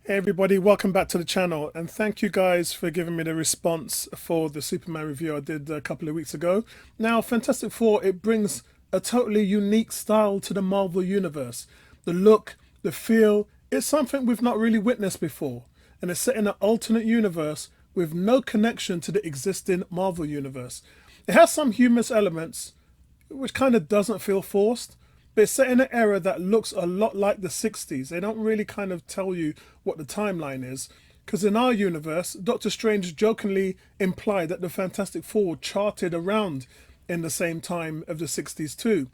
Hey everybody, welcome back to the channel, and thank you guys for giving me the response for the Superman review I did a couple of weeks ago. Now, Fantastic Four, it brings a totally unique style to the Marvel Universe. The look, the feel, it's something we've not really witnessed before, and it's set in an alternate universe with no connection to the existing Marvel Universe. It has some humorous elements, which kind of doesn't feel forced, but it's set in an era that looks a lot like the 60s. They don't really kind of tell you what the timeline is, because in our universe, Doctor Strange jokingly implied that the Fantastic Four charted around in the same time of the 60s too.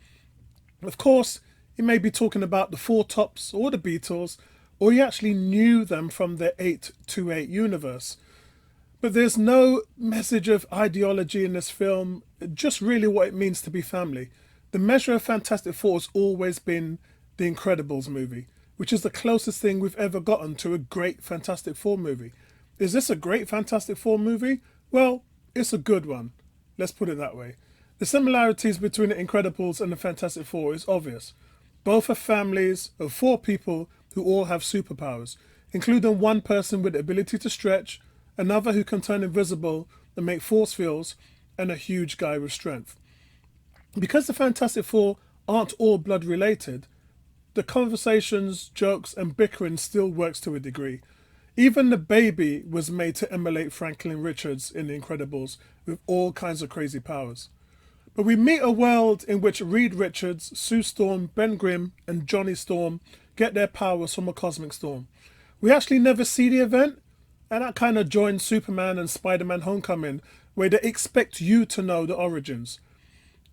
Of course, he may be talking about the Four Tops or the Beatles, or he actually knew them from the 828 universe. But there's no message of ideology in this film, just really what it means to be family. The measure of Fantastic Four has always been the Incredibles movie, which is the closest thing we've ever gotten to a great Fantastic Four movie. Is this a great Fantastic Four movie? Well, it's a good one. Let's put it that way. The similarities between the Incredibles and the Fantastic Four is obvious. Both are families of four people who all have superpowers, including one person with the ability to stretch, another who can turn invisible and make force fields, and a huge guy with strength. Because the Fantastic Four aren't all blood related, the conversations, jokes, and bickering still works to a degree. Even the baby was made to emulate Franklin Richards in The Incredibles with all kinds of crazy powers. But we meet a world in which Reed Richards, Sue Storm, Ben Grimm, and Johnny Storm get their powers from a cosmic storm. We actually never see the event, and that kind of joins Superman and Spider-Man Homecoming, where they expect you to know the origins.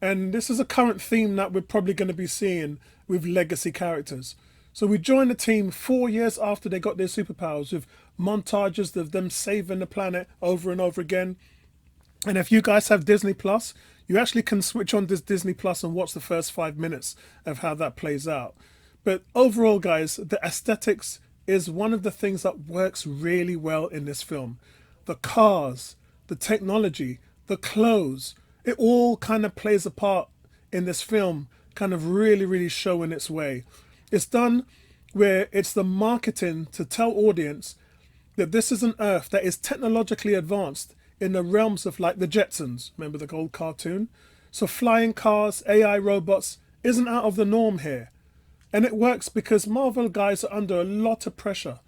And this is a current theme that we're probably going to be seeing with legacy characters. So we join the team 4 years after they got their superpowers with montages of them saving the planet over and over again. And if you guys have Disney Plus, you actually can switch on this Disney Plus and watch the first 5 minutes of how that plays out. But overall, guys, the aesthetics is one of the things that works really well in this film. The cars, the technology, the clothes, it all kind of plays a part in this film, kind of really showing its way. It's done where it's the marketing to tell audience that this is an Earth that is technologically advanced in the realms of like the Jetsons. Remember the old cartoon? So flying cars, AI robots isn't out of the norm here. And it works because Marvel guys are under a lot of pressure.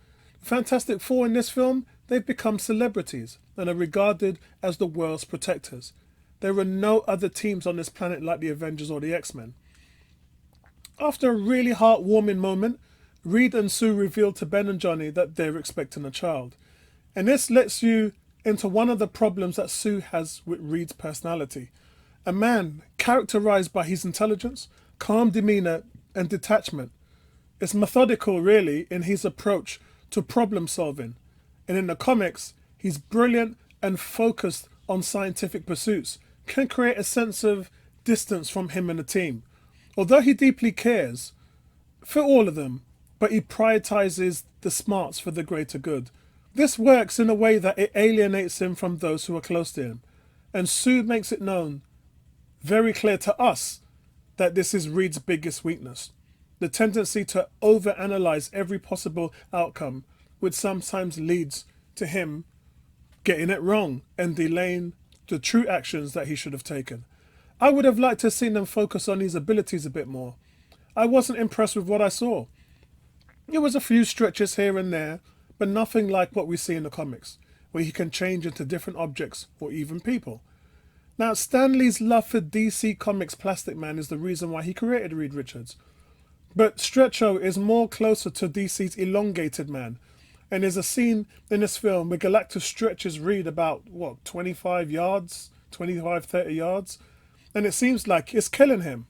Fantastic Four in this film, they've become celebrities and are regarded as the world's protectors. There are no other teams on this planet like the Avengers or the X-Men. After a really heartwarming moment, Reed and Sue reveal to Ben and Johnny that they're expecting a child. And this lets you into one of the problems that Sue has with Reed's personality. A man characterized by his intelligence, calm demeanor, and detachment. It's methodical, really, in his approach to problem solving. And in the comics, he's brilliant and focused on scientific pursuits, can create a sense of distance from him and the team. Although he deeply cares for all of them, but he prioritizes the smarts for the greater good. This works in a way that it alienates him from those who are close to him. And Sue makes it known, very clear to us, that this is Reed's biggest weakness. The tendency to overanalyze every possible outcome, which sometimes leads to him getting it wrong and delaying the true actions that he should have taken. I would have liked to have seen them focus on his abilities a bit more. I wasn't impressed with what I saw. There was a few stretches here and there, but nothing like what we see in the comics, where he can change into different objects or even people. Now, Stan Lee's love for DC Comics Plastic Man is the reason why he created Reed Richards. But Stretcho is more closer to DC's Elongated Man, and there's a scene in this film where Galactus stretches Reed about, 25 yards? 25, 30 yards? And it seems like it's killing him.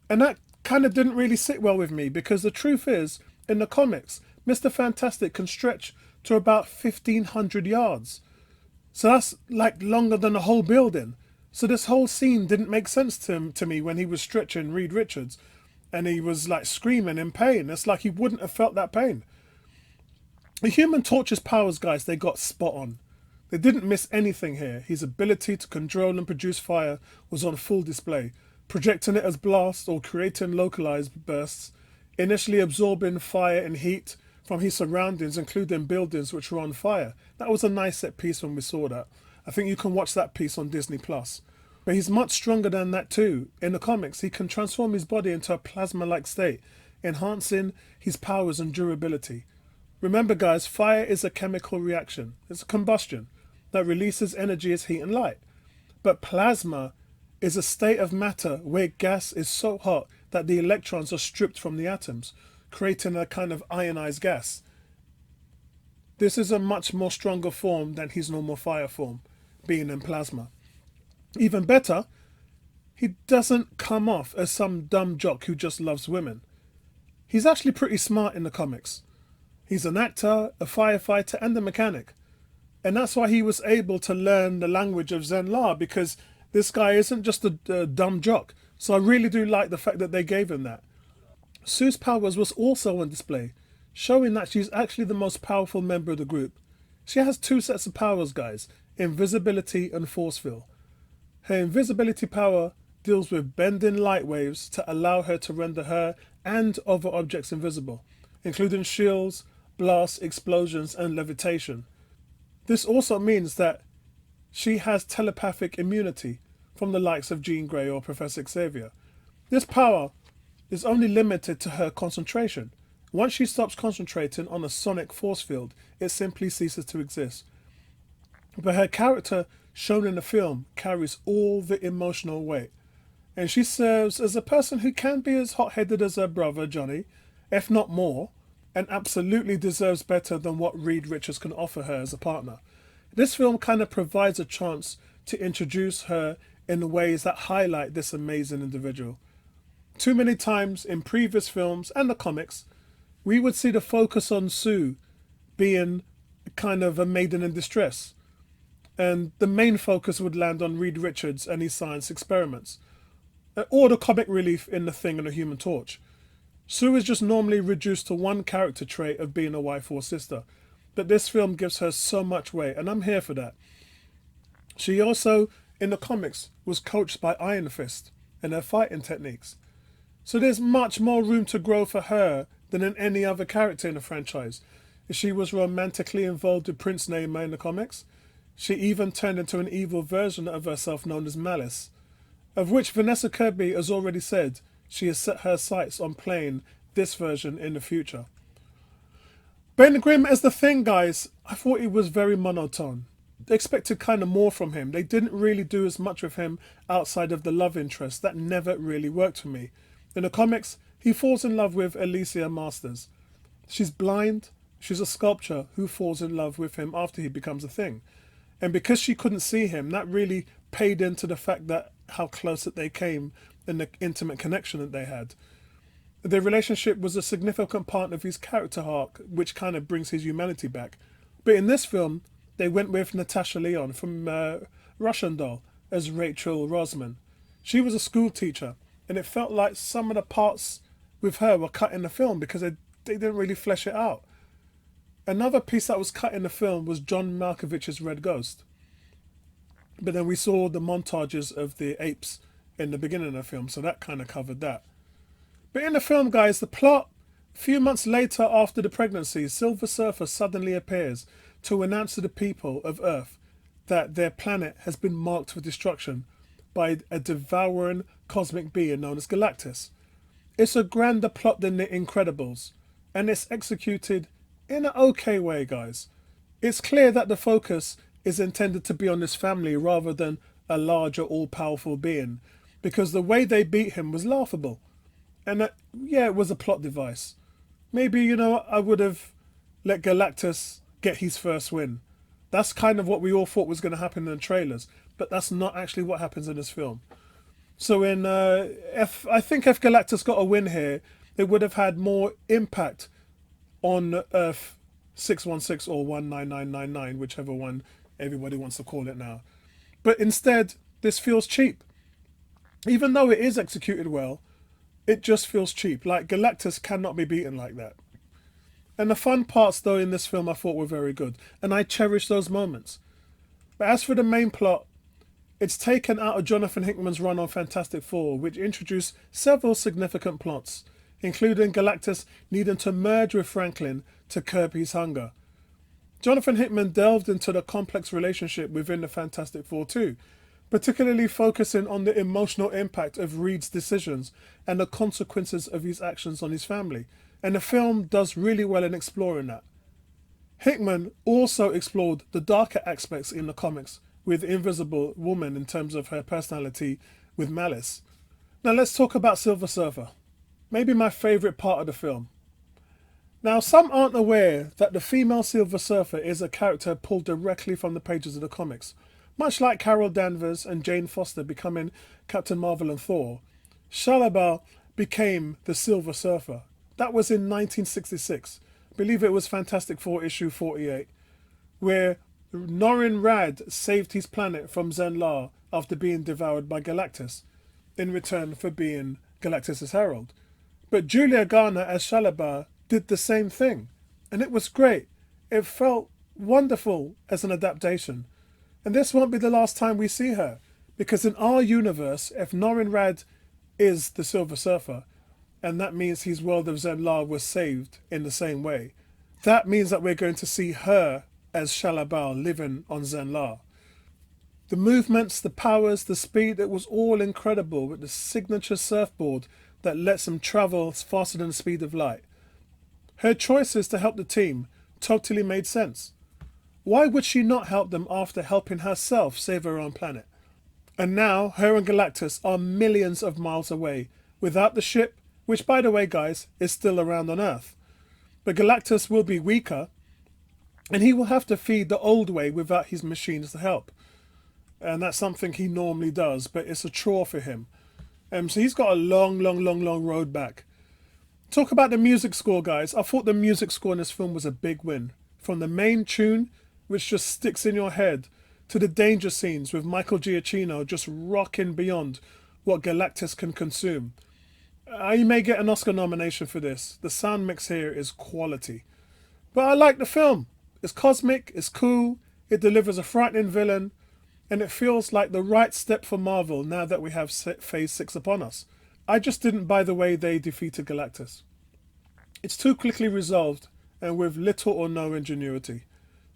And that kind of didn't really sit well with me, because the truth is, in the comics, Mr. Fantastic can stretch to about 1,500 yards. So that's like longer than a whole building. So this whole scene didn't make sense to me when he was stretching Reed Richards and he was like screaming in pain. It's like he wouldn't have felt that pain. The Human Torch's powers, guys, they got spot on. They didn't miss anything here. His ability to control and produce fire was on full display, projecting it as blasts or creating localized bursts, initially absorbing fire and heat from his surroundings, including buildings which were on fire. That was a nice set piece when we saw that. I think you can watch that piece on Disney Plus. But he's much stronger than that too. In the comics, he can transform his body into a plasma-like state, enhancing his powers and durability. Remember guys, fire is a chemical reaction. It's a combustion that releases energy as heat and light. But plasma is a state of matter where gas is so hot that the electrons are stripped from the atoms, creating a kind of ionized gas. This is a much more stronger form than his normal fire form, being in plasma. Even better, he doesn't come off as some dumb jock who just loves women. He's actually pretty smart in the comics. He's an actor, a firefighter, and a mechanic. And that's why he was able to learn the language of Zenlar, because this guy isn't just a dumb jock. So I really do like the fact that they gave him that. Sue's powers was also on display, showing that she's actually the most powerful member of the group. She has two sets of powers, guys, invisibility and force field. Her invisibility power deals with bending light waves to allow her to render her and other objects invisible, including shields, blasts, explosions, and levitation. This also means that she has telepathic immunity from the likes of Jean Grey or Professor Xavier. This power is only limited to her concentration. Once she stops concentrating on a sonic force field, it simply ceases to exist. But her character, shown in the film, carries all the emotional weight. And she serves as a person who can be as hot-headed as her brother, Johnny, if not more, and absolutely deserves better than what Reed Richards can offer her as a partner. This film kind of provides a chance to introduce her in ways that highlight this amazing individual. Too many times in previous films and the comics, we would see the focus on Sue being kind of a maiden in distress. And the main focus would land on Reed Richards and his science experiments, or the comic relief in The Thing and the Human Torch. Sue is just normally reduced to one character trait of being a wife or sister, but this film gives her so much weight, and I'm here for that. She also, in the comics, was coached by Iron Fist and her fighting techniques. So there's much more room to grow for her than in any other character in the franchise. She was romantically involved with Prince Namor in the comics. She even turned into an evil version of herself known as Malice, of which Vanessa Kirby has already said she has set her sights on playing this version in the future. Ben Grimm as the Thing, guys, I thought he was very monotone. They expected kind of more from him. They didn't really do as much with him outside of the love interest. That never really worked for me. In the comics, he falls in love with Alicia Masters. She's blind. She's a sculptor who falls in love with him after he becomes a Thing. And because she couldn't see him, that really paid into the fact that how close that they came and the intimate connection that they had. Their relationship was a significant part of his character arc, which kind of brings his humanity back. But in this film, they went with Natasha Lyonne from Russian Doll as Rachel Rosman. She was a school teacher, and it felt like some of the parts with her were cut in the film because they didn't really flesh it out. Another piece that was cut in the film was John Malkovich's Red Ghost. But then we saw the montages of the apes in the beginning of the film, so that kind of covered that. But in the film, guys, the plot, a few months later after the pregnancy, Silver Surfer suddenly appears to announce to the people of Earth that their planet has been marked for destruction by a devouring cosmic being known as Galactus. It's a grander plot than The Incredibles, and it's executed in an okay way, guys. It's clear that the focus is intended to be on this family rather than a larger all-powerful being, because the way they beat him was laughable. And yeah, it was a plot device. Maybe, I would have let Galactus get his first win. That's kind of what we all thought was going to happen in the trailers, but that's not actually what happens in this film. So I think if Galactus got a win here, it would have had more impact on Earth 616 or 19999, whichever one everybody wants to call it now. But instead, this feels cheap. Even though it is executed well, it just feels cheap. Like, Galactus cannot be beaten like that. And the fun parts, though, in this film I thought were very good, and I cherish those moments. But as for the main plot, it's taken out of Jonathan Hickman's run on Fantastic Four, which introduced several significant plots, including Galactus needing to merge with Franklin to curb his hunger. Jonathan Hickman delved into the complex relationship within the Fantastic Four too, particularly focusing on the emotional impact of Reed's decisions and the consequences of his actions on his family, and the film does really well in exploring that. Hickman also explored the darker aspects in the comics with Invisible Woman in terms of her personality with malice. Now let's talk about Silver Surfer, maybe my favourite part of the film. Now, some aren't aware that the female Silver Surfer is a character pulled directly from the pages of the comics. Much like Carol Danvers and Jane Foster becoming Captain Marvel and Thor, Shalabar became the Silver Surfer. That was in 1966. I believe it was Fantastic Four issue 48, where Norrin Radd saved his planet from Zen-La after being devoured by Galactus, in return for being Galactus' herald. But Julia Garner as Shalabar did the same thing, and it was great. It felt wonderful as an adaptation. And this won't be the last time we see her, because in our universe, if Norrin Radd is the Silver Surfer, and that means his world of Zen-La was saved in the same way, that means that we're going to see her as Shalabar living on Zen-La. The movements, the powers, the speed, it was all incredible, with the signature surfboard that lets him travel faster than the speed of light. Her choices to help the team totally made sense. Why would she not help them after helping herself save her own planet? And now her and Galactus are millions of miles away, without the ship, which, by the way, guys, is still around on Earth. But Galactus will be weaker, and he will have to feed the old way without his machines to help. And that's something he normally does, but it's a chore for him. So he's got a long road back. Talk about the music score, guys. I thought the music score in this film was a big win. From the main tune, which just sticks in your head, to the danger scenes with Michael Giacchino just rocking beyond what Galactus can consume. He may get an Oscar nomination for this. The sound mix here is quality. But I like the film. It's cosmic, it's cool, it delivers a frightening villain, and it feels like the right step for Marvel now that we have Phase 6 upon us. I just didn't buy the way they defeated Galactus. It's too quickly resolved and with little or no ingenuity.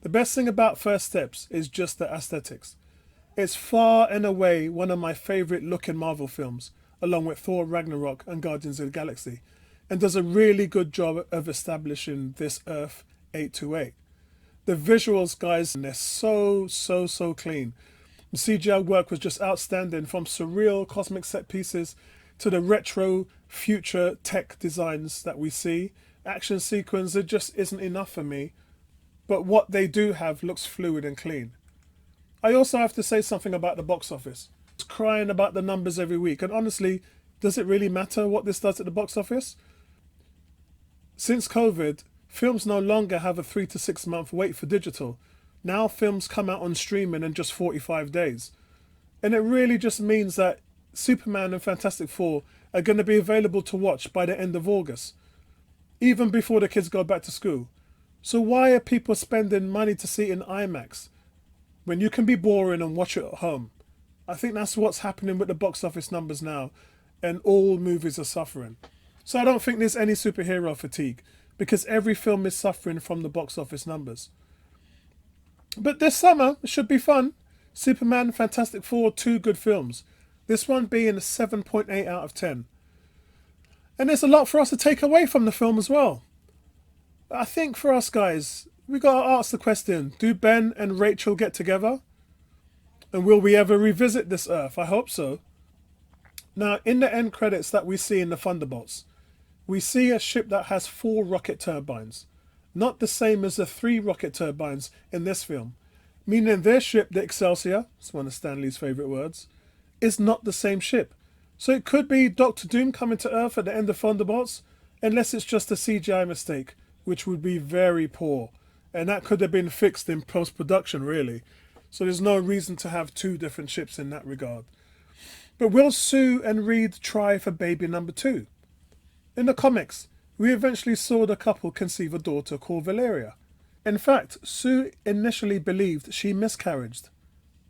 The best thing about First Steps is just the aesthetics. It's far and away one of my favourite looking Marvel films, along with Thor Ragnarok and Guardians of the Galaxy, and does a really good job of establishing this Earth 828. The visuals, guys, they're so clean. The CGI work was just outstanding, from surreal cosmic set pieces to the retro future tech designs that we see. Action sequence, it just isn't enough for me, but what they do have looks fluid and clean. I also have to say something about the box office. It's crying about the numbers every week, and honestly, does it really matter what this does at the box office? Since COVID, films no longer have a 3 to 6 month wait for digital. Now films come out on streaming in just 45 days. And it really just means that Superman and Fantastic Four are going to be available to watch by the end of August, even before the kids go back to school. So why are people spending money to see it in IMAX when you can be boring and watch it at home? I think that's what's happening with the box office numbers now, and all movies are suffering. So I don't think there's any superhero fatigue, because every film is suffering from the box office numbers. But this summer it should be fun. Superman, Fantastic Four, 2 good films. This one being a 7.8 out of 10. And there's a lot for us to take away from the film as well. I think for us guys, we got to ask the question, do Ben and Rachel get together? And will we ever revisit this Earth? I hope so. Now, in the end credits that we see in the Thunderbolts, we see a ship that has 4 rocket turbines. Not the same as the 3 rocket turbines in this film. Meaning their ship, the Excelsior, it's one of Stan Lee's favourite words, is not the same ship. So it could be Doctor Doom coming to Earth at the end of Thunderbolts, unless it's just a CGI mistake, which would be very poor. And that could have been fixed in post-production, really. So there's no reason to have 2 different ships in that regard. But will Sue and Reed try for baby number 2? In the comics, we eventually saw the couple conceive a daughter called Valeria. In fact, Sue initially believed she miscarried,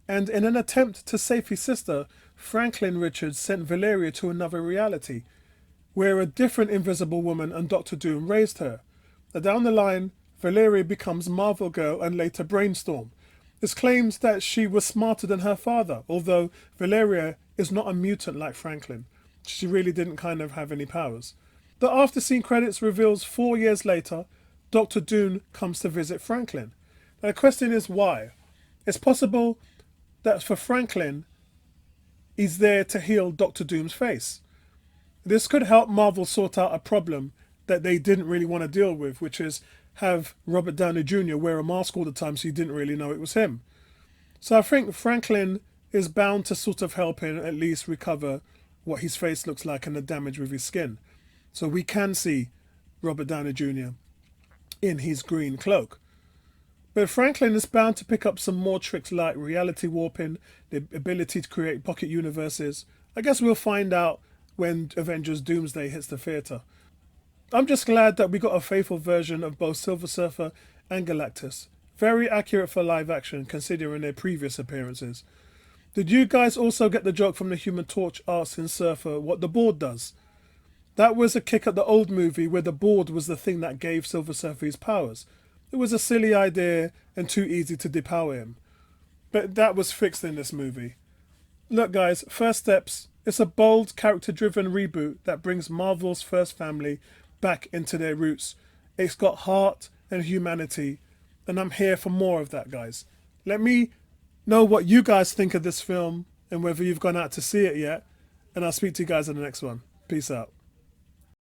and in an attempt to save his sister, Franklin Richards sent Valeria to another reality. where a different Invisible Woman and Doctor Doom raised her. Now, down the line, Valeria becomes Marvel Girl and later Brainstorm. This claims that she was smarter than her father, although Valeria is not a mutant like Franklin. She really didn't kind of have any powers. The after scene credits reveals 4 years later, Doctor Doom comes to visit Franklin. Now the question is why? It's possible that for Franklin, he's there to heal Doctor Doom's face. This could help Marvel sort out a problem that they didn't really want to deal with, which is have Robert Downey Jr. wear a mask all the time so you didn't really know it was him. So I think Franklin is bound to sort of help him at least recover what his face looks like and the damage with his skin. So we can see Robert Downey Jr. in his green cloak. But Franklin is bound to pick up some more tricks like reality warping, the ability to create pocket universes. I guess we'll find out when Avengers Doomsday hits the theatre. I'm just glad that we got a faithful version of both Silver Surfer and Galactus. Very accurate for live action considering their previous appearances. Did you guys also get the joke from the Human Torch asking Surfer what the board does? That was a kick at the old movie where the board was the thing that gave Silver Surfer his powers. It was a silly idea and too easy to depower him. But that was fixed in this movie. Look guys, First Steps, it's a bold, character-driven reboot that brings Marvel's first family back into their roots. It's got heart and humanity, and I'm here for more of that, guys. Let me know what you guys think of this film and whether you've gone out to see it yet, and I'll speak to you guys in the next one. Peace out.